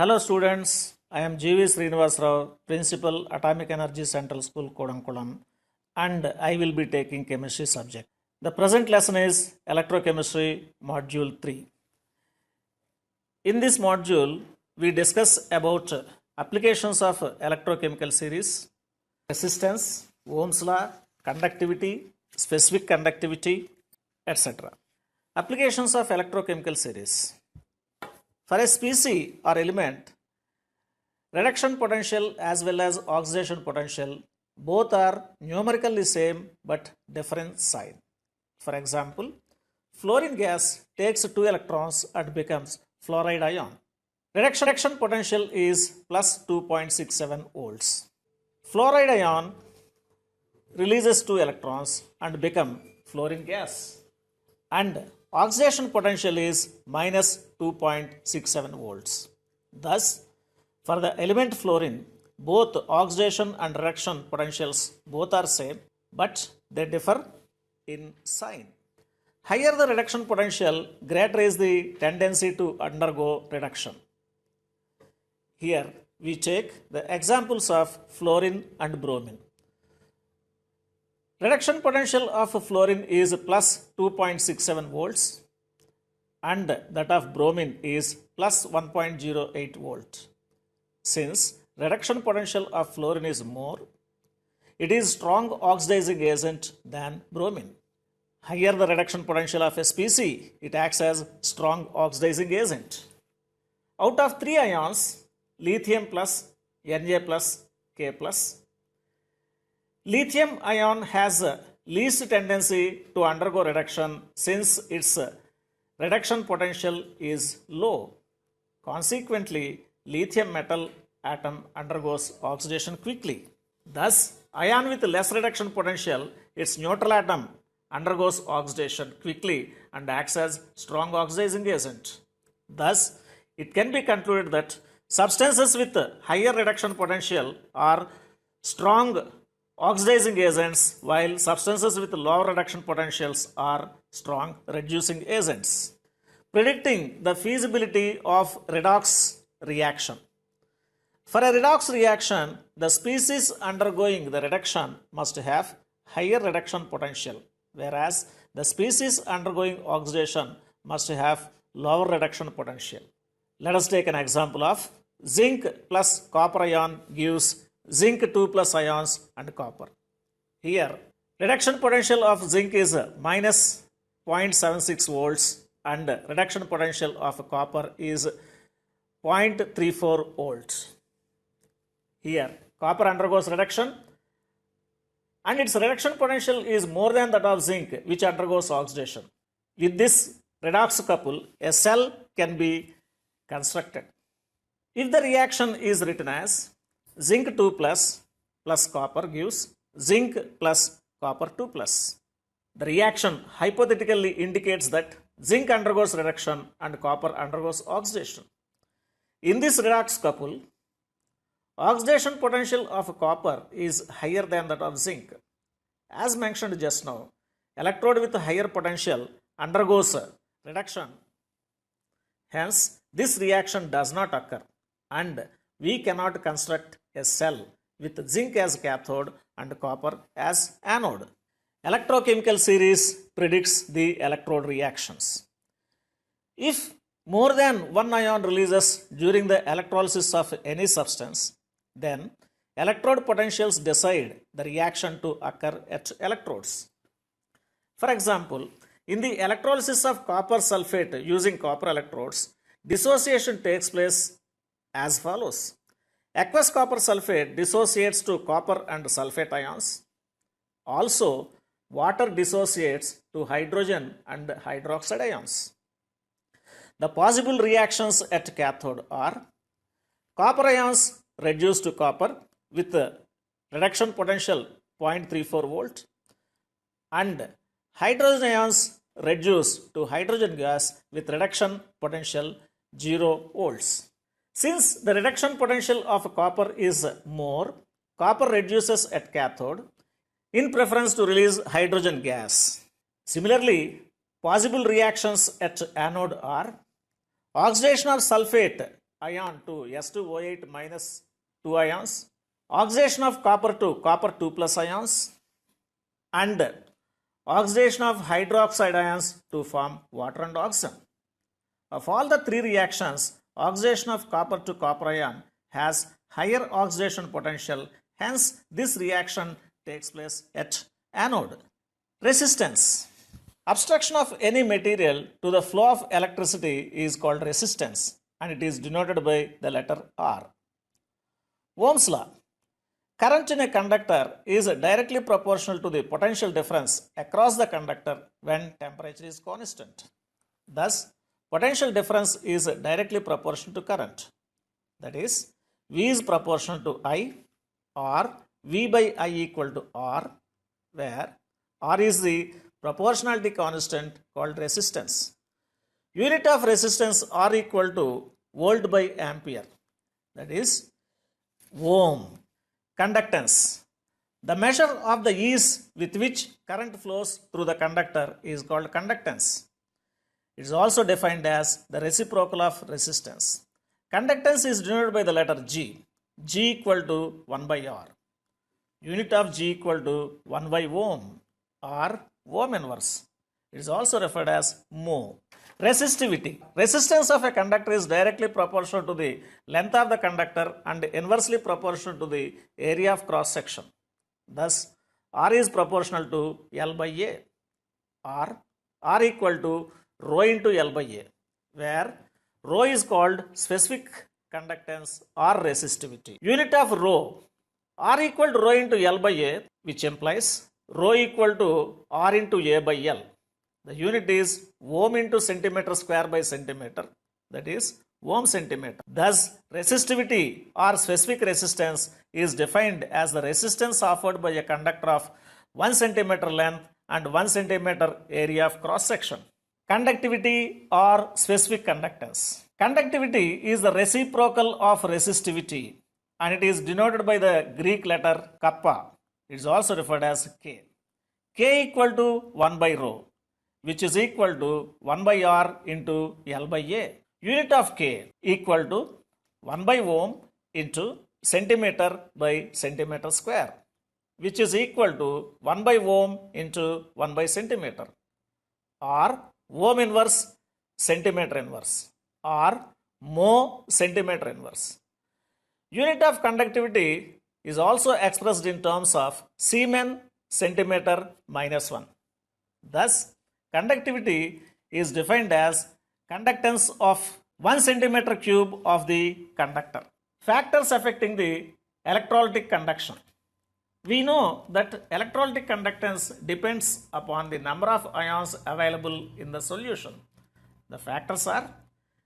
Hello students, I am GV Srinivas Rao, Principal Atomic Energy Central School Kodamkulam, and I will be taking chemistry subject. The present lesson is Electrochemistry Module 3. In this module, we discuss about applications of electrochemical series, resistance, Ohm's law, conductivity, specific conductivity, etc. Applications of electrochemical series. For a species or element, reduction potential as well as oxidation potential both are numerically same but different sign. For example, fluorine gas takes 2 electrons and becomes fluoride ion. Reduction potential is plus 2.67 volts. Fluoride ion releases 2 electrons and become fluorine gas. And oxidation potential is minus 2.67 volts. Thus, for the element fluorine, both oxidation and reduction potentials both are same, but they differ in sign. Higher the reduction potential, greater is the tendency to undergo reduction. Here we take the examples of fluorine and bromine. Reduction potential of fluorine is plus 2.67 volts and that of bromine is plus 1.08 volt. Since reduction potential of fluorine is more, it is strong oxidizing agent than bromine. Higher the reduction potential of a species, it acts as strong oxidizing agent. Out of 3 ions, lithium plus, Na plus, K plus, lithium ion has least tendency to undergo reduction since its reduction potential is low. Consequently, lithium metal atom undergoes oxidation quickly. Thus, ion with less reduction potential, its neutral atom undergoes oxidation quickly and acts as strong oxidizing agent. Thus, it can be concluded that substances with higher reduction potential are strong oxidizing agents, while substances with lower reduction potentials are strong reducing agents. Predicting the feasibility of redox reaction. For a redox reaction, the species undergoing the reduction must have higher reduction potential, whereas the species undergoing oxidation must have lower reduction potential. Let us take an example of zinc plus copper ion gives zinc 2 plus ions and copper. Here, reduction potential of zinc is minus 0.76 volts and reduction potential of copper is 0.34 volts. Here, copper undergoes reduction and its reduction potential is more than that of zinc, which undergoes oxidation. With this redox couple, a cell can be constructed. If the reaction is written as zinc 2 plus copper gives zinc plus copper 2 plus. The reaction hypothetically indicates that zinc undergoes reduction and copper undergoes oxidation. In this redox couple, oxidation potential of copper is higher than that of zinc. As mentioned just now, electrode with higher potential undergoes reduction. Hence, this reaction does not occur and we cannot construct a cell with zinc as cathode and copper as anode. Electrochemical series predicts the electrode reactions. If more than one ion releases during the electrolysis of any substance, then electrode potentials decide the reaction to occur at electrodes. For example, in the electrolysis of copper sulfate using copper electrodes, dissociation takes place as follows. Aqueous copper sulfate dissociates to copper and sulfate ions. Also, water dissociates to hydrogen and hydroxide ions. The possible reactions at cathode are copper ions reduced to copper with reduction potential 0.34 volt and hydrogen ions reduced to hydrogen gas with reduction potential 0 volts. Since the reduction potential of copper is more, copper reduces at cathode in preference to release hydrogen gas. Similarly, possible reactions at anode are oxidation of sulfate ion to S2O8 minus 2 ions, oxidation of copper to copper 2 plus ions, and oxidation of hydroxide ions to form water and oxygen. Of all the three reactions, oxidation of copper to copper ion has higher oxidation potential, hence this reaction takes place at anode. Resistance. Obstruction of any material to the flow of electricity is called resistance, and it is denoted by the letter R. Ohm's law. Current in a conductor is directly proportional to the potential difference across the conductor when temperature is constant. Thus, potential difference is directly proportional to current. That is, V is proportional to I, or V by I equal to R, where R is the proportionality constant called resistance. Unit of resistance R equal to volt by ampere, that is ohm. Conductance. The measure of the ease with which current flows through the conductor is called conductance. It is also defined as the reciprocal of resistance. Conductance is denoted by the letter G. G equal to 1 by R. Unit of G equal to 1 by ohm, or ohm inverse. It is also referred as mho. Resistivity. Resistance of a conductor is directly proportional to the length of the conductor and inversely proportional to the area of cross section. Thus, R is proportional to L by A, or R equal to rho into L by A, where rho is called specific conductance or resistivity. Unit of rho. R equal to rho into L by A, which implies rho equal to R into A by L. The unit is ohm into centimeter square by centimeter, that is ohm centimeter. Thus, resistivity or specific resistance is defined as the resistance offered by a conductor of 1 centimeter length and 1 centimeter area of cross section. Conductivity or specific conductance. Conductivity is the reciprocal of resistivity, and it is denoted by the Greek letter kappa. It is also referred as K. K equal to 1 by rho, which is equal to 1 by R into L by A. Unit of K equal to 1 by ohm into centimeter by centimeter square, which is equal to 1 by ohm into 1 by centimeter, or ohm inverse centimeter inverse, or mho centimeter inverse. Unit of conductivity is also expressed in terms of Siemens centimeter minus 1. Thus, conductivity is defined as conductance of 1 centimeter cube of the conductor. Factors affecting the electrolytic conduction. We know that electrolytic conductance depends upon the number of ions available in the solution. The factors are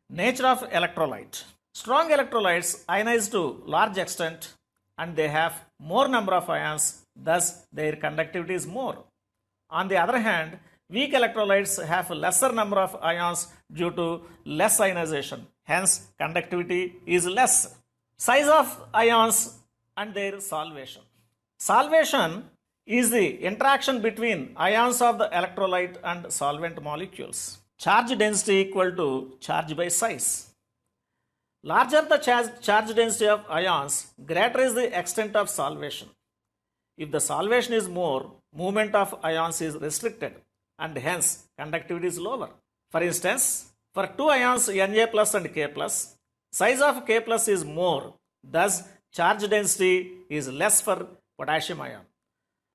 nature of electrolyte. Strong electrolytes ionize to large extent and they have more number of ions, thus their conductivity is more. On the other hand, weak electrolytes have lesser number of ions due to less ionization, hence conductivity is less. Size of ions and their solvation. Solvation is the interaction between ions of the electrolyte and solvent molecules. Charge density equal to charge by size. Larger the charge density of ions, greater is the extent of solvation. If the solvation is more, movement of ions is restricted and hence conductivity is lower. For instance, for two ions Na plus and K plus, size of K plus is more, thus charge density is less for potassium ion.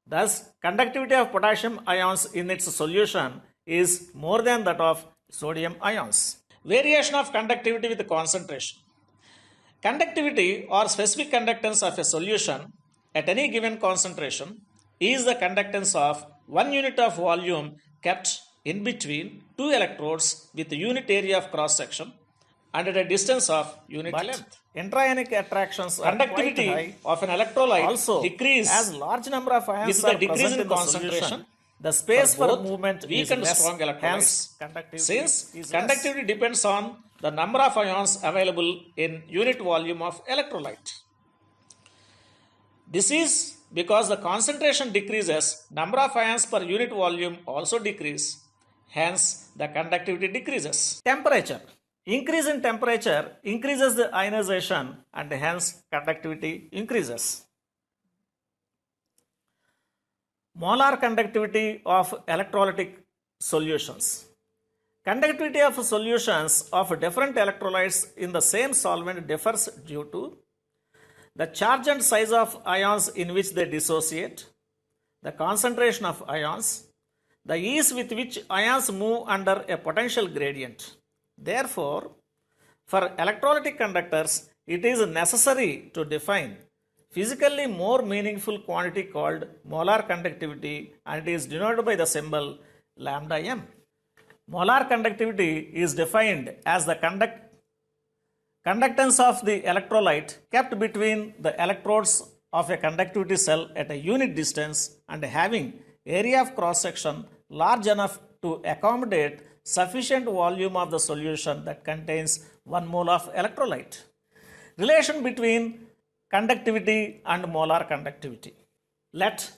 Thus, conductivity of potassium ions in its solution is more than that of sodium ions. Variation of conductivity with concentration. Conductivity or specific conductance of a solution at any given concentration is the conductance of 1 unit of volume kept in between two electrodes with unit area of cross section and at a distance of unit length. Intrionic attractions conductivity of an electrolyte also decrease as large number of ions with the decrease in concentration. The space for movement weak and strong electrolytes. Since conductivity depends on the number of ions available in unit volume of electrolyte. This is because the concentration decreases, number of ions per unit volume also decrease, hence the conductivity decreases. Temperature. Increase in temperature increases the ionization and hence conductivity increases. Molar conductivity of electrolytic solutions. Conductivity of solutions of different electrolytes in the same solvent differs due to the charge and size of ions in which they dissociate, the concentration of ions, the ease with which ions move under a potential gradient. Therefore, for electrolytic conductors, it is necessary to define physically more meaningful quantity called molar conductivity, and it is denoted by the symbol lambda m. Molar conductivity is defined as the conductance of the electrolyte kept between the electrodes of a conductivity cell at a unit distance and having area of cross section large enough to accommodate sufficient volume of the solution that contains 1 mole of electrolyte. Relation between conductivity and molar conductivity. Let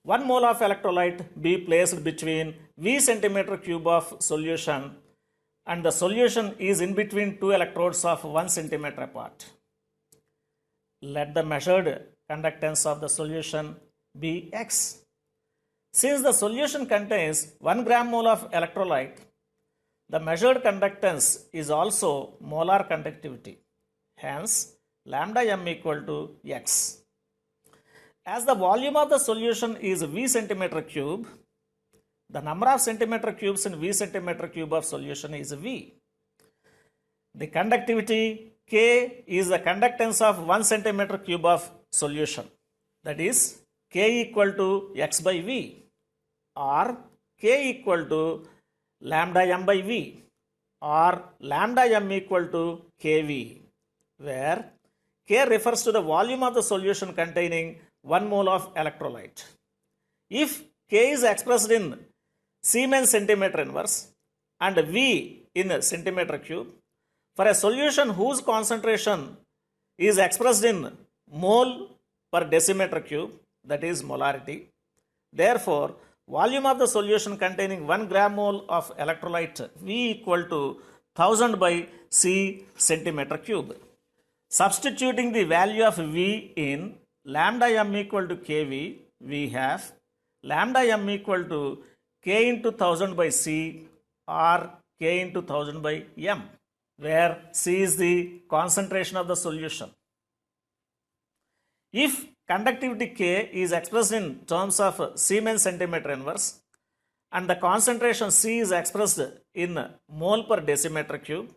1 mole of electrolyte be placed between V centimeter cube of solution and the solution is in between two electrodes of 1 centimeter apart. Let the measured conductance of the solution be X. Since the solution contains 1 gram mole of electrolyte, the measured conductance is also molar conductivity. Hence, lambda m equal to X. As the volume of the solution is V centimeter cube, the number of centimeter cubes in V centimeter cube of solution is V. The conductivity K is the conductance of 1 centimeter cube of solution. That is K equal to X by V or K equal to lambda m by V or lambda m equal to KV, where K refers to the volume of the solution containing 1 mole of electrolyte. If K is expressed in Siemens centimeter inverse and V in centimeter cube, for a solution whose concentration is expressed in mole per decimeter cube, that is molarity, therefore, volume of the solution containing 1 gram mole of electrolyte V equal to 1000 by C centimeter cube. Substituting the value of V in lambda m equal to Kv, we have lambda m equal to K into 1000 by C or K into 1000 by m, where C is the concentration of the solution. If conductivity K is expressed in terms of Siemens centimeter inverse and the concentration C is expressed in mole per decimeter cube,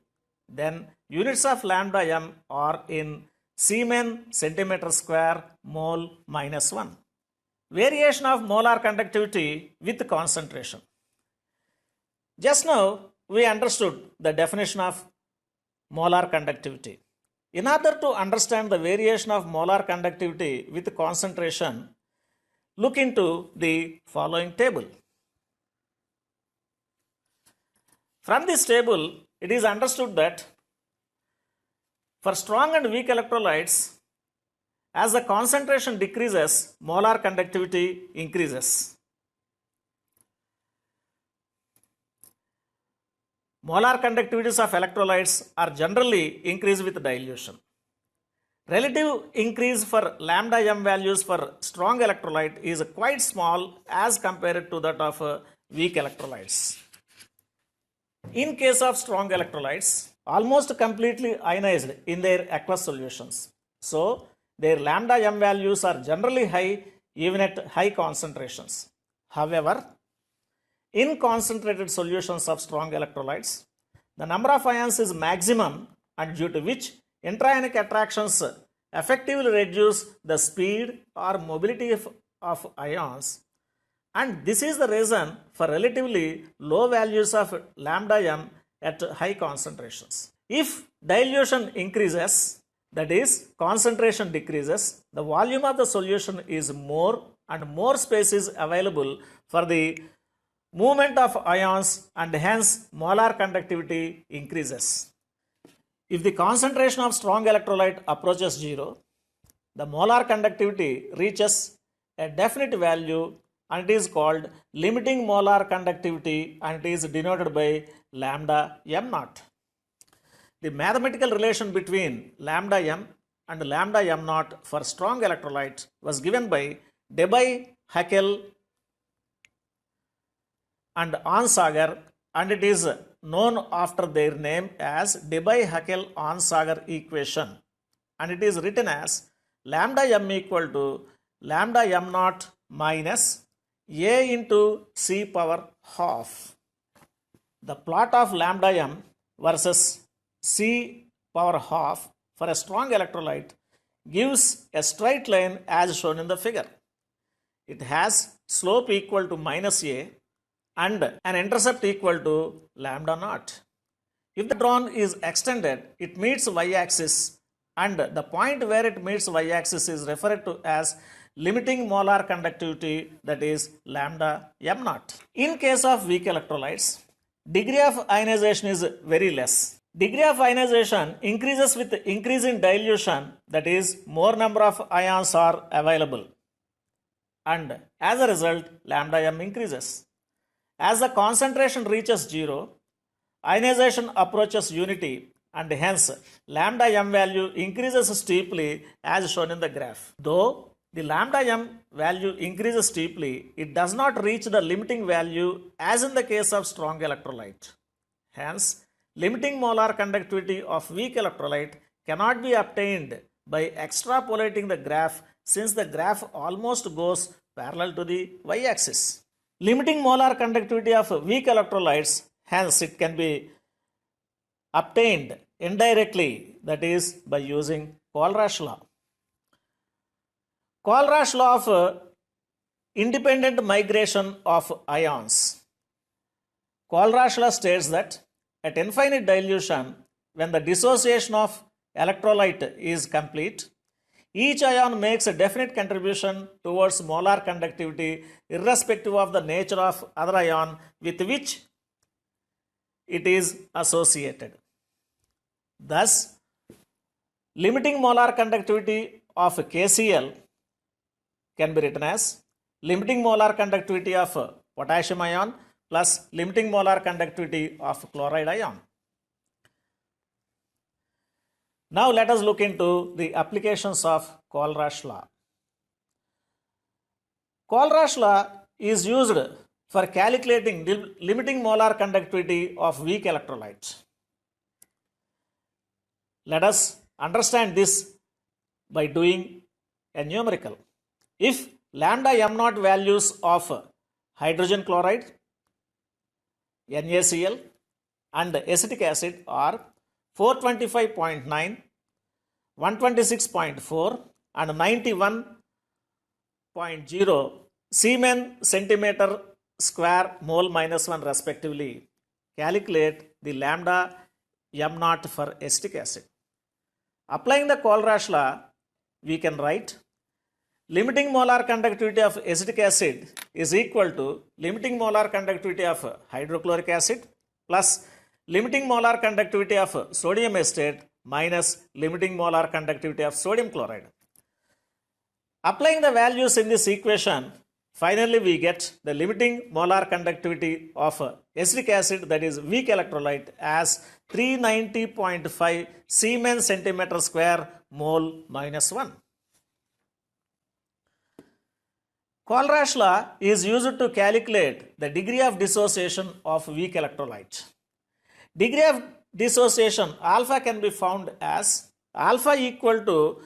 then units of lambda m are in Siemens centimeter square mole minus 1. Variation of molar conductivity with concentration. Just now we understood the definition of molar conductivity. In order to understand the variation of molar conductivity with concentration, look into the following table. From this table, it is understood that for strong and weak electrolytes, as the concentration decreases, molar conductivity increases. Molar conductivities of electrolytes are generally increased with dilution. Relative increase for lambda m values for strong electrolyte is quite small as compared to that of weak electrolytes. In case of strong electrolytes, almost completely ionized in their aqueous solutions. So, their lambda m values are generally high even at high concentrations. However, in concentrated solutions of strong electrolytes, the number of ions is maximum and due to which intraionic attractions effectively reduce the speed or mobility of ions, and this is the reason for relatively low values of lambda m at high concentrations. If dilution increases, that is, concentration decreases, the volume of the solution is more and more space is available for the movement of ions and hence molar conductivity increases. If the concentration of strong electrolyte approaches 0, the molar conductivity reaches a definite value and it is called limiting molar conductivity and it is denoted by lambda m naught. The mathematical relation between lambda m and lambda m naught for strong electrolyte was given by Debye, Haeckel and Onsager, and it is known after their name as Debye-Haeckel-Onsager equation, and it is written as lambda m equal to lambda m naught minus a into c power half. The plot of lambda m versus c power half for a strong electrolyte gives a straight line as shown in the figure. It has slope equal to minus a and an intercept equal to lambda naught. If the drawn is extended, it meets y-axis, and the point where it meets y-axis is referred to as limiting molar conductivity, that is lambda m naught. In case of weak electrolytes, degree of ionization is very less. Degree of ionization increases with increase in dilution, that is more number of ions are available, and as a result lambda m increases. As the concentration reaches zero, ionization approaches unity, and hence lambda m value increases steeply as shown in the graph. Though the lambda m value increases steeply, it does not reach the limiting value as in the case of strong electrolyte. Hence, limiting molar conductivity of weak electrolyte cannot be obtained by extrapolating the graph, since the graph almost goes parallel to the y-axis. Limiting molar conductivity of weak electrolytes, hence it can be obtained indirectly, that is by using Kohlrausch law. Kohlrausch law of independent migration of ions. Kohlrausch law states that at infinite dilution, when the dissociation of electrolyte is complete, each ion makes a definite contribution towards molar conductivity irrespective of the nature of other ion with which it is associated. Thus, limiting molar conductivity of KCl can be written as limiting molar conductivity of potassium ion plus limiting molar conductivity of chloride ion. Now let us look into the applications of Kohlrausch law. Kohlrausch law is used for calculating limiting molar conductivity of weak electrolytes. Let us understand this by doing a numerical. If lambda m naught values of hydrogen chloride, NaCl and acetic acid are 425.9, 126.4 and 91.0 Siemens centimeter square mole minus 1 respectively. Calculate the lambda m naught for acetic acid. Applying the Kohlrausch law, we can write limiting molar conductivity of acetic acid is equal to limiting molar conductivity of hydrochloric acid plus limiting molar conductivity of sodium acetate minus limiting molar conductivity of sodium chloride. Applying the values in this equation, finally we get the limiting molar conductivity of acetic acid, that is weak electrolyte, as 390.5 Siemens centimeter square mole minus 1. Kohlrausch law is used to calculate the degree of dissociation of weak electrolyte. Degree of dissociation alpha can be found as alpha equal to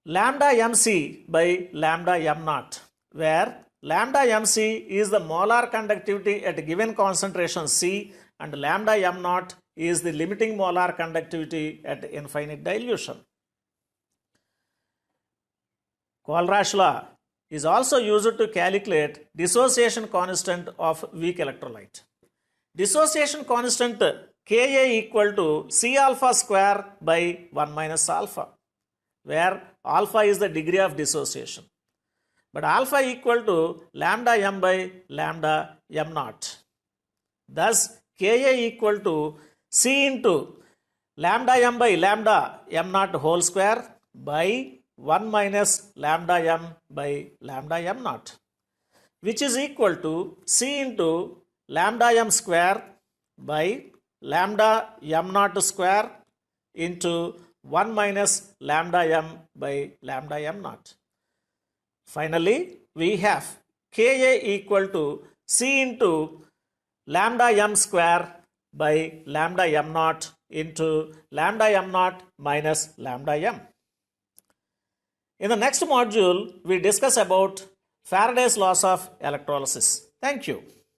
lambda mc by lambda m naught, where lambda mc is the molar conductivity at a given concentration C and lambda m naught is the limiting molar conductivity at infinite dilution. Kohlrausch law is also used to calculate dissociation constant of weak electrolyte. Dissociation constant Ka equal to C alpha square by 1 minus alpha, where alpha is the degree of dissociation, but alpha equal to lambda m by lambda m naught. Thus, Ka equal to C into lambda m by lambda m naught whole square by 1 minus lambda m by lambda m naught, which is equal to C into lambda m square by lambda m naught square into 1 minus lambda m by lambda m naught. Finally, we have Ka equal to C into lambda m square by lambda m naught into lambda m naught minus lambda m. In the next module, we discuss about Faraday's laws of electrolysis. Thank you.